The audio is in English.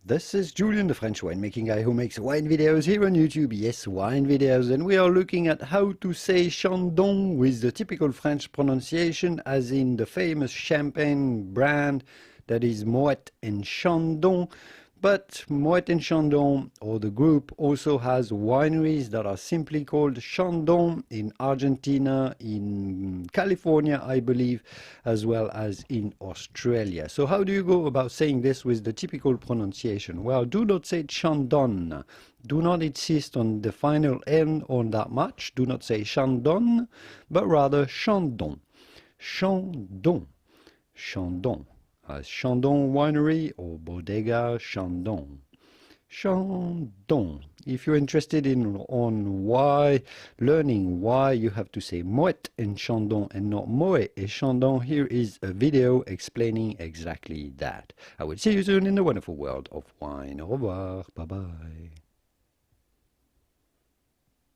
This is Julien, the French winemaking guy who makes wine videos here on YouTube. Yes, wine videos. And we are looking at how to say Chandon with the typical French pronunciation, as in the famous champagne brand that is Moet and Chandon. But Moet and Chandon, or the group, also has wineries that are simply called Chandon in Argentina, in California, I believe, as well as in Australia. So how do you go about saying this with the typical pronunciation? Well, do not say Chandon. Do not insist on the final N on that much. Do not say Chandon, but rather Chandon. Chandon. Chandon. As Chandon Winery or Bodega Chandon. Chandon. If you're interested in learning why you have to say Moet and Chandon and not Moet et Chandon, here is a video explaining exactly that. I will see you soon in the wonderful world of wine. Au revoir. Bye bye.